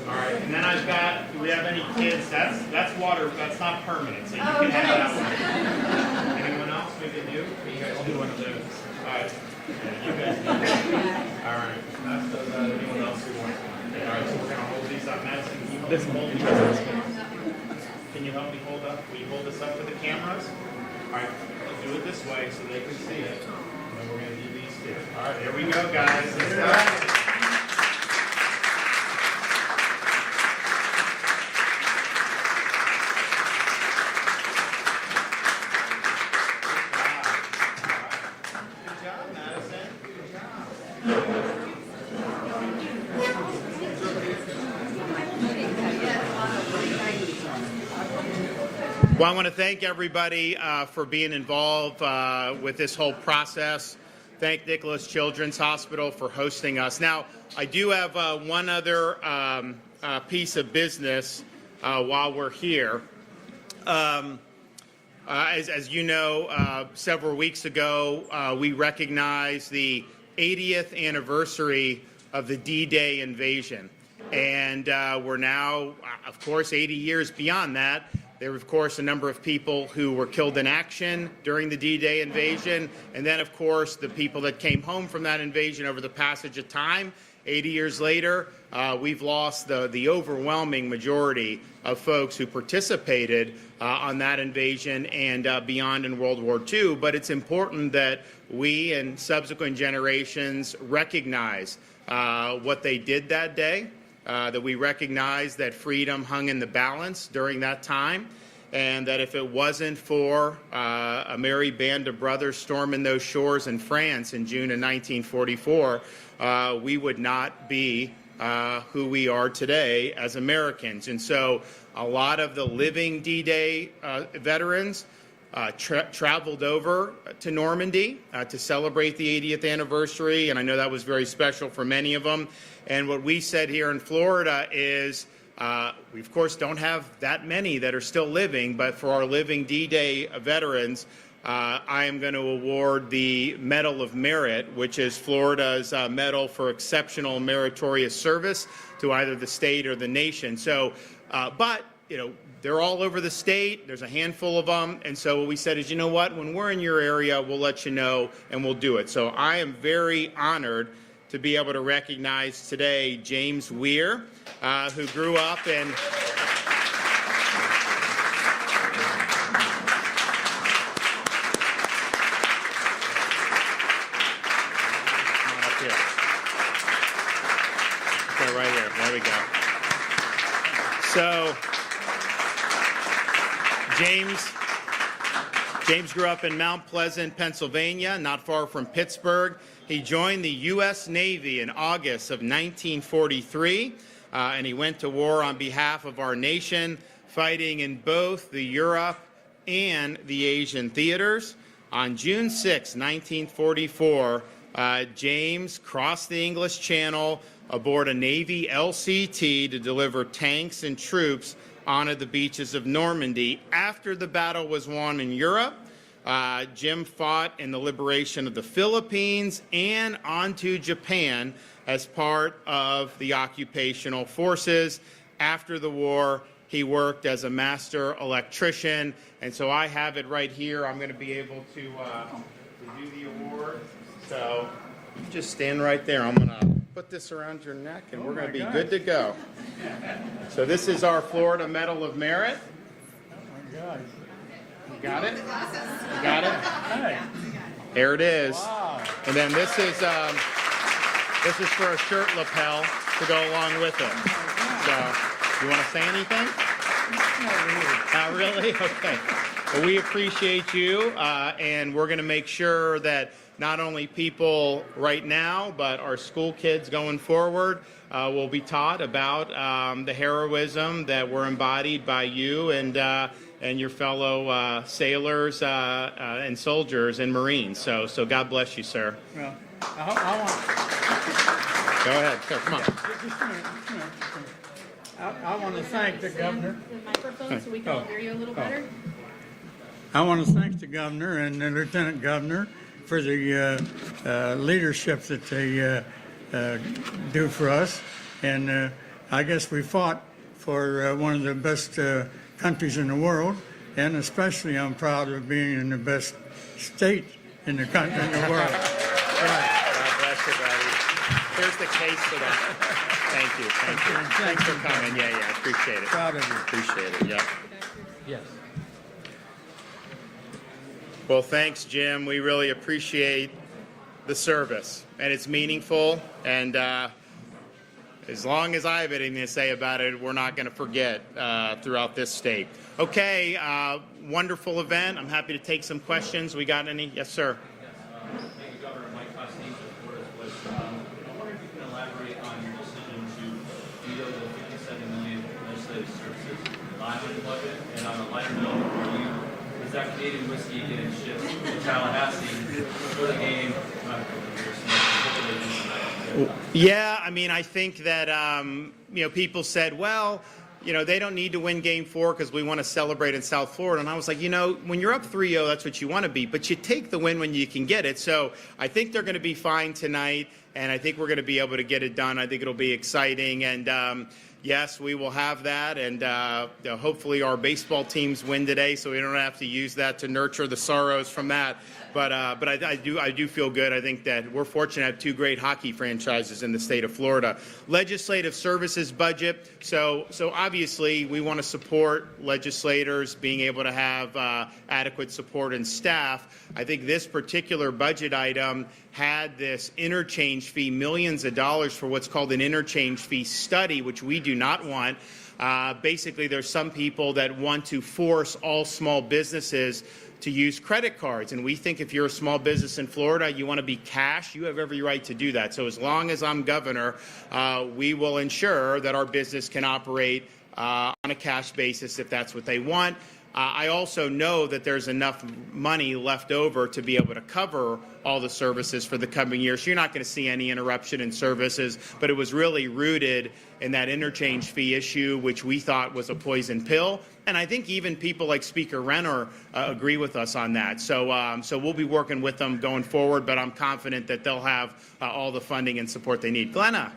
All right, and then I've got, do we have any kids? That's water, that's not permanent, so you can have that one. Anyone else we can do? You guys do one of those. All right. Yeah, you guys do that. All right. That's those, anyone else who wants one? All right, so we're going to hold these up. Madison, can you hold these? Can you help me hold up? Will you hold this up to the cameras? All right, let's do it this way so they can see it. And then we're going to do these two. All right, there we go, guys. Let's go. Well, I want to thank everybody for being involved with this whole process. Thank Nicklaus Children's Hospital for hosting us. Now, I do have one other piece of business while we're here. As you know, several weeks ago, we recognized the 80th anniversary of the D-Day invasion. And we're now, of course, 80 years beyond that. There were, of course, a number of people who were killed in action during the D-Day invasion. And then, of course, the people that came home from that invasion over the passage of time. 80 years later, we've lost the overwhelming majority of folks who participated on that invasion and beyond in World War II. But it's important that we and subsequent generations recognize what they did that day, that we recognize that freedom hung in the balance during that time, and that if it wasn't for a merry band of brothers storming those shores in France in June of 1944, we would not be who we are today as Americans. And so a lot of the living D-Day veterans traveled over to Normandy to celebrate the 80th anniversary, and I know that was very special for many of them. And what we said here in Florida is we, of course, don't have that many that are still living, but for our living D-Day veterans, I am going to award the Medal of Merit, which is Florida's medal for exceptional meritorious service to either the state or the nation. So, but, you know, they're all over the state. There's a handful of them. And so what we said is, you know what, when we're in your area, we'll let you know and we'll do it. So I am very honored to be able to recognize today James Weir, who grew up in... Right here. There we go. So, James grew up in Mount Pleasant, Pennsylvania, not far from Pittsburgh. He joined the U.S. Navy in August of 1943, and he went to war on behalf of our nation, fighting in both the Europe and the Asian theaters. On June 6, 1944, James crossed the English Channel aboard a Navy LCT to deliver tanks and troops onto the beaches of Normandy. After the battle was won in Europe, Jim fought in the liberation of the Philippines and onto Japan as part of the occupational forces. After the war, he worked as a master electrician, and so I have it right here. I'm going to be able to do the award. So you just stand right there. I'm going to put this around your neck, and we're going to be good to go. So this is our Florida Medal of Merit. Oh, my God. You got it? You got it? Hey. There it is. Wow. And then this is for a shirt lapel to go along with it. So, you want to say anything? Not really? Okay. Well, we appreciate you, and we're going to make sure that not only people right now, but our school kids going forward will be taught about the heroism that were embodied by you and your fellow sailors and soldiers and Marines. So God bless you, sir. Well, I want. Go ahead, sir. Come on. Just a minute. I want to thank the governor. The microphone so we can all hear you a little better. I want to thank the governor and the lieutenant governor for the leadership that they do for us. And I guess we fought for one of the best countries in the world, and especially I'm proud of being in the best state in the country in the world. Right. God bless you, buddy. Here's the case for that. Thank you. Thanks for coming. Yeah, I appreciate it. Proud of you. Appreciate it, yeah. Yes. Well, thanks, Jim. We really appreciate the service, and it's meaningful, and as long as I have anything to say about it, we're not going to forget throughout this state. Okay, wonderful event. I'm happy to take some questions. We got any? Yes, sir. Thank you, Governor. Mike Costine, Florida was. I wonder if you can elaborate on your decision to veto the $57 million legislative services line budget, and on a lighter note, does that Canadian whiskey getting shipped to Tallahassee for the game? Yeah, I mean, I think that, people said, well, they don't need to win Game 4 because we want to celebrate in South Florida. And I was like, when you're up 3-0, that's what you want to be. But you take the win when you can get it. So I think they're going to be fine tonight, and I think we're going to be able to get it done. I think it'll be exciting. And, yes, we will have that. And hopefully our baseball teams win today so we don't have to use that to nurture the sorrows from that. But I do feel good. I think that we're fortunate to have two great hockey franchises in the state of Florida. Legislative services budget. So obviously we want to support legislators being able to have adequate support and staff. I think this particular budget item had this interchange fee, millions of dollars for what's called an interchange fee study, which we do not want. Basically, there's some people that want to force all small businesses to use credit cards. And we think if you're a small business in Florida, you want to be cash, you have every right to do that. So as long as I'm governor, we will ensure that our business can operate on a cash basis if that's what they want. I also know that there's enough money left over to be able to cover all the services for the coming year. So you're not going to see any interruption in services, but it was really rooted in that interchange fee issue, which we thought was a poison pill. And I think even people like Speaker Renner agree with us on that. So we'll be working with them going forward, but I'm confident that they'll have all the funding and support they need. Glenna.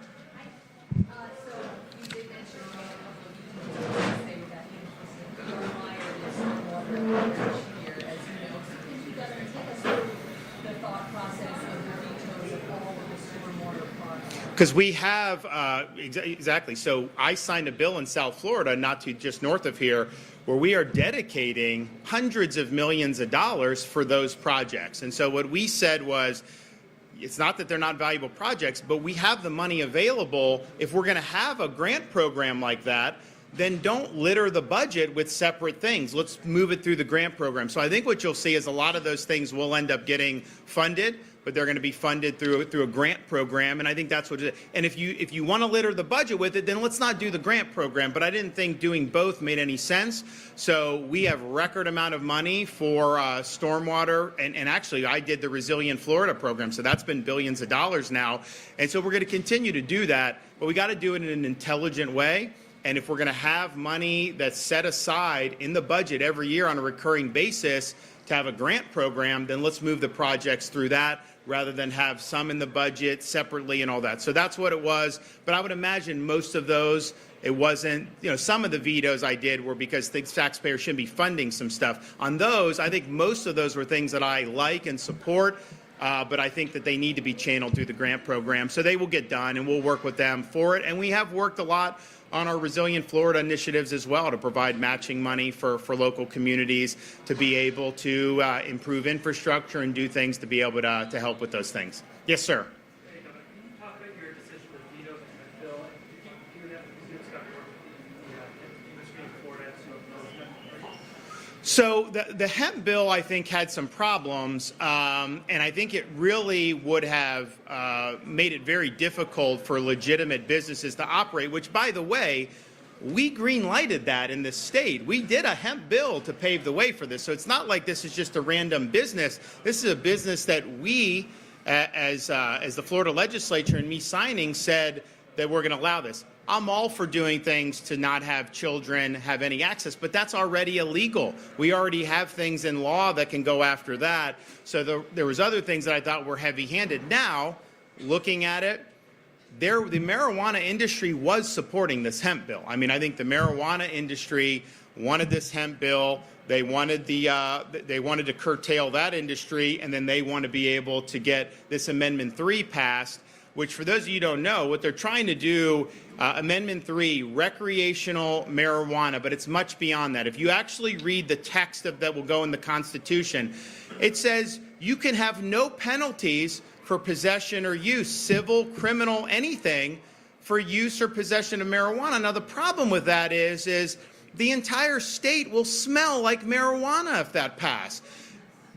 Because we have, exactly. So I signed a bill in South Florida, not too just north of here, where we are dedicating hundreds of millions of dollars for those projects. And so what we said was, it's not that they're not valuable projects, but we have the money available. If we're going to have a grant program like that, then don't litter the budget with separate things. Let's move it through the grant program. So I think what you'll see is a lot of those things will end up getting funded, but they're going to be funded through a grant program, and I think that's what it is. And if you want to litter the budget with it, then let's not do the grant program. But I didn't think doing both made any sense. So we have record amount of money for stormwater, and actually I did the Resilient Florida program, so that's been billions of dollars now. And so we're going to continue to do that, but we got to do it in an intelligent way. And if we're going to have money that's set aside in the budget every year on a recurring basis to have a grant program, then let's move the projects through that rather than have some in the budget separately and all that. So that's what it was. But I would imagine most of those, it wasn't, some of the vetoes I did were because the taxpayers shouldn't be funding some stuff. On those, I think most of those were things that I like and support. But I think that they need to be channeled through the grant program. So they will get done, and we'll work with them for it. And we have worked a lot on our Resilient Florida initiatives as well to provide matching money for local communities to be able to improve infrastructure and do things to be able to help with those things. Yes, sir. So the hemp bill, I think, had some problems, and I think it really would have made it very difficult for legitimate businesses to operate, which, by the way, we green-lighted that in this state. We did a hemp bill to pave the way for this. So it's not like this is just a random business. This is a business that we, as the Florida legislature and me signing, said that we're going to allow this. I'm all for doing things to not have children have any access, but that's already illegal. We already have things in law that can go after that. So there was other things that I thought were heavy-handed. Now, looking at it, the marijuana industry was supporting this hemp bill. I mean, I think the marijuana industry wanted this hemp bill. They wanted they wanted to curtail that industry, and then they want to be able to get this Amendment 3 passed, which, for those of you who don't know, what they're trying to do, Amendment 3, recreational marijuana, but it's much beyond that. If you actually read the text that will go in the Constitution, it says you can have no penalties for possession or use, civil, criminal, anything, for use or possession of marijuana. Now, the problem with that is the entire state will smell like marijuana if that passed.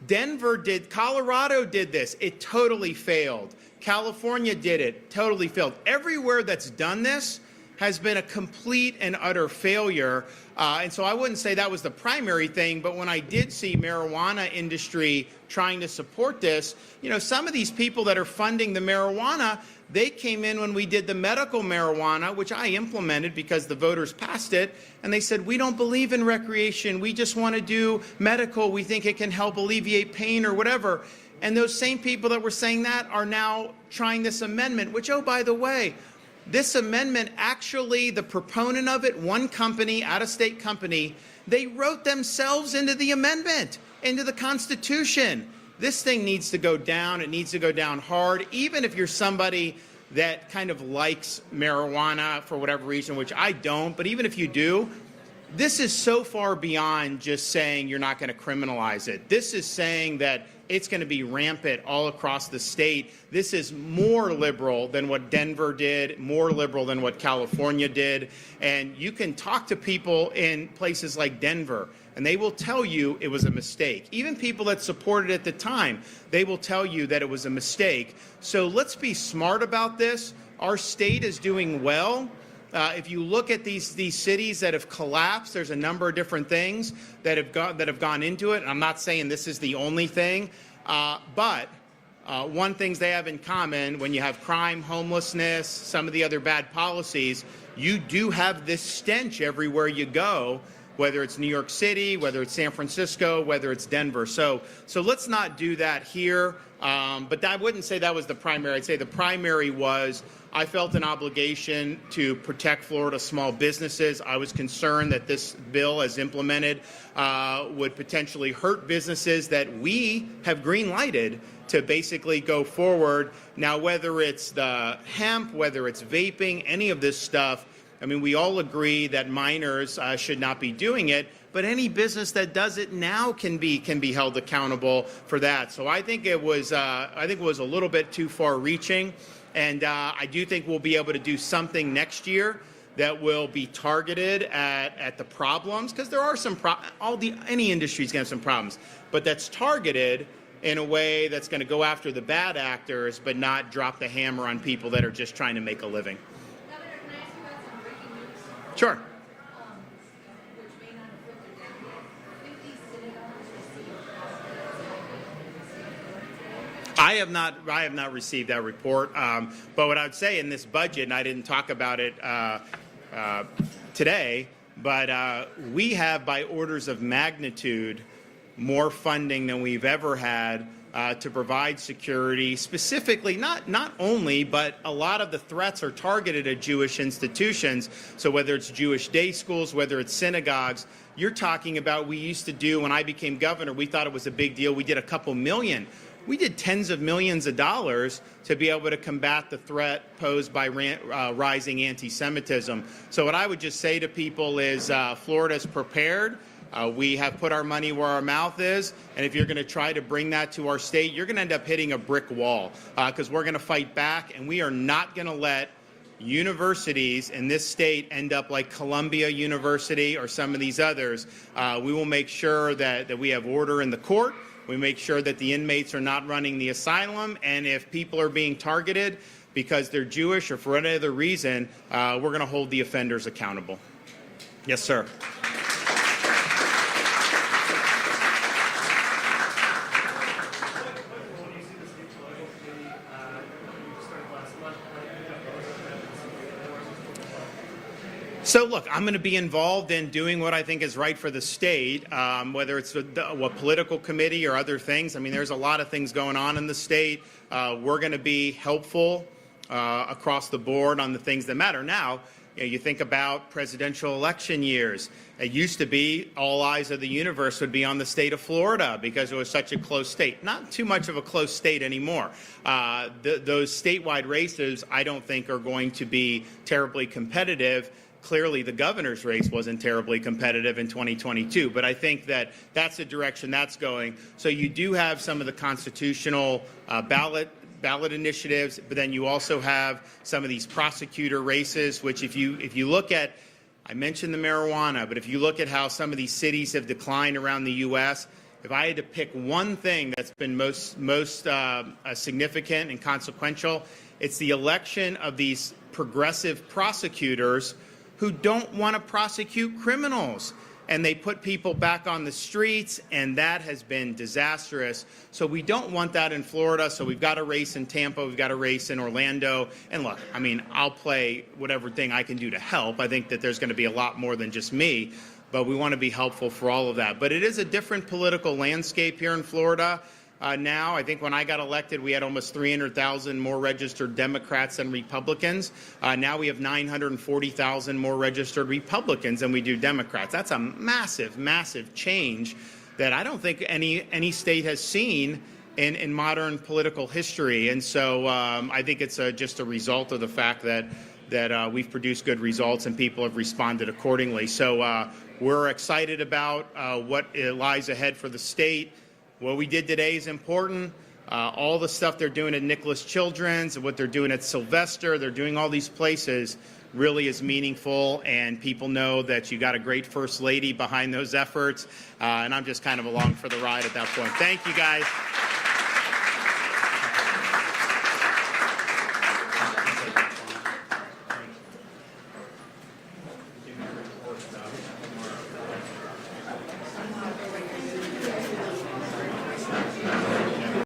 Colorado did this. It totally failed. California did it, totally failed. Everywhere that's done this has been a complete and utter failure. And so I wouldn't say that was the primary thing, but when I did see marijuana industry trying to support this, you know, some of these people that are funding the marijuana, they came in when we did the medical marijuana, which I implemented because the voters passed it, and they said, we don't believe in recreation. We just want to do medical. We think it can help alleviate pain or whatever. And those same people that were saying that are now trying this amendment, which, oh, by the way, this amendment, actually, the proponent of it, one company, out-of-state company, they wrote themselves into the amendment, into the Constitution. This thing needs to go down. It needs to go down hard, even if you're somebody that kind of likes marijuana for whatever reason, which I don't, but even if you do, this is so far beyond just saying you're not going to criminalize it. This is saying that it's going to be rampant all across the state. This is more liberal than what Denver did, more liberal than what California did. And you can talk to people in places like Denver, and they will tell you it was a mistake. Even people that supported it at the time, they will tell you that it was a mistake. So let's be smart about this. Our state is doing well. If you look at these cities that have collapsed, there's a number of different things that have gone into it. And I'm not saying this is the only thing, but one thing they have in common: when you have crime, homelessness, some of the other bad policies, you do have this stench everywhere you go, whether it's New York City, whether it's San Francisco, whether it's Denver. So let's not do that here. But I wouldn't say that was the primary. I'd say the primary was I felt an obligation to protect Florida small businesses. I was concerned that this bill, as implemented, would potentially hurt businesses that we have green-lighted to basically go forward. Now, whether it's the hemp, whether it's vaping, any of this stuff, I mean, we all agree that minors should not be doing it, but any business that does it now can be held accountable for that. So I think it was a little bit too far-reaching, and I do think we'll be able to do something next year that will be targeted at the problems, because there are some any industry's going to have some problems, but that's targeted in a way that's going to go after the bad actors, but not drop the hammer on people that are just trying to make a living. Governor, can I ask you about some breaking news? Sure. Which may not have filtered down. 50 synagogues received. I have not received that report. But what I would say in this budget, and I didn't talk about it today, but we have, by orders of magnitude, more funding than we've ever had to provide security, specifically not only, but a lot of the threats are targeted at Jewish institutions. So whether it's Jewish day schools, whether it's synagogues, you're talking about, we used to do, when I became governor, we thought it was a big deal. We did a couple million. We did tens of millions of dollars to be able to combat the threat posed by rising anti-Semitism. So what I would just say to people is Florida's prepared. We have put our money where our mouth is, and if you're going to try to bring that to our state, you're going to end up hitting a brick wall, because we're going to fight back, and we are not going to let universities in this state end up like Columbia University or some of these others. We will make sure that we have order in the court. We make sure that the inmates are not running the asylum, and if people are being targeted because they're Jewish or for any other reason, we're going to hold the offenders accountable. Yes, sir. So look, I'm going to be involved in doing what I think is right for the state, whether it's a political committee or other things. I mean, there's a lot of things going on in the state. We're going to be helpful across the board on the things that matter. Now, you think about presidential election years. It used to be all eyes of the universe would be on the state of Florida because it was such a close state. Not too much of a close state anymore. Those statewide races, I don't think, are going to be terribly competitive. Clearly, the governor's race wasn't terribly competitive in 2022, but I think that that's the direction that's going. So you do have some of the constitutional ballot initiatives, but then you also have some of these prosecutor races, which if you look at, I mentioned the marijuana, but if you look at how some of these cities have declined around the U.S., if I had to pick one thing that's been most significant and consequential, it's the election of these progressive prosecutors who don't want to prosecute criminals. And they put people back on the streets, and that has been disastrous. So we don't want that in Florida. So we've got a race in Tampa. We've got a race in Orlando. And look, I mean, I'll play whatever thing I can do to help. I think that there's going to be a lot more than just me, but we want to be helpful for all of that. But it is a different political landscape here in Florida. Now, I think when I got elected, we had almost 300,000 more registered Democrats than Republicans. Now we have 940,000 more registered Republicans than we do Democrats. That's a massive, massive change that I don't think any state has seen in modern political history. And so I think it's just a result of the fact that we've produced good results and people have responded accordingly. So we're excited about what lies ahead for the state. What we did today is important. All the stuff they're doing at Nicklaus Children's, what they're doing at Sylvester, they're doing all these places really is meaningful, and people know that you got a great First Lady behind those efforts, and I'm just kind of along for the ride at that point. Thank you, guys.